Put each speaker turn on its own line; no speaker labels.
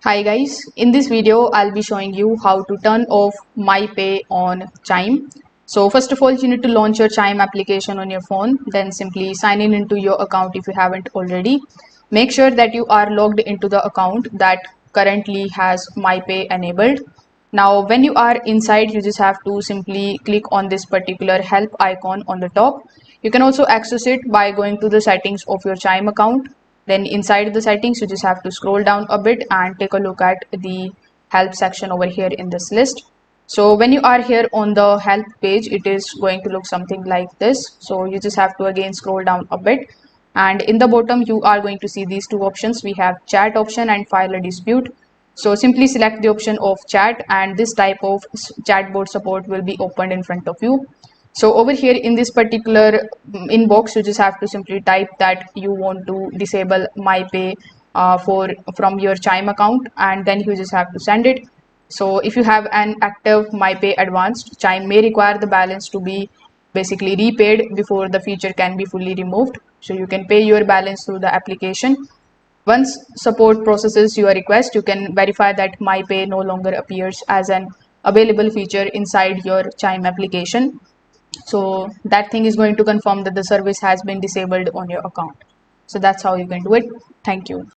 Hi guys, in this video I'll be showing you how to turn off MyPay on Chime. So first of all, you need to launch your Chime application on your phone, then simply sign in into your account if you haven't already. Make sure that you are logged into the account that currently has MyPay enabled. Now when you are inside, you just have to simply click on this particular help icon on the top. You can also access it by going to the settings of your Chime account. Then inside the settings, you just have to scroll down a bit and take a look at the help section over here in this list. So when you are here on the help page, it is going to look something like this. So you just have to again scroll down a bit, and in the bottom you are going to see these two options. We have chat option and file a dispute. So simply select the option of chat, and this type of chatbot support will be opened in front of you. So over here in this particular inbox, you just have to simply type that you want to disable MyPay from your Chime account, and then you just have to send it. So if you have an active MyPay advanced, Chime may require the balance to be basically repaid before the feature can be fully removed. So you can pay your balance through the application. Once support processes your request, you can verify that MyPay no longer appears as an available feature inside your Chime application. So that thing is going to confirm that the service has been disabled on your account. So that's how you can do it. Thank you.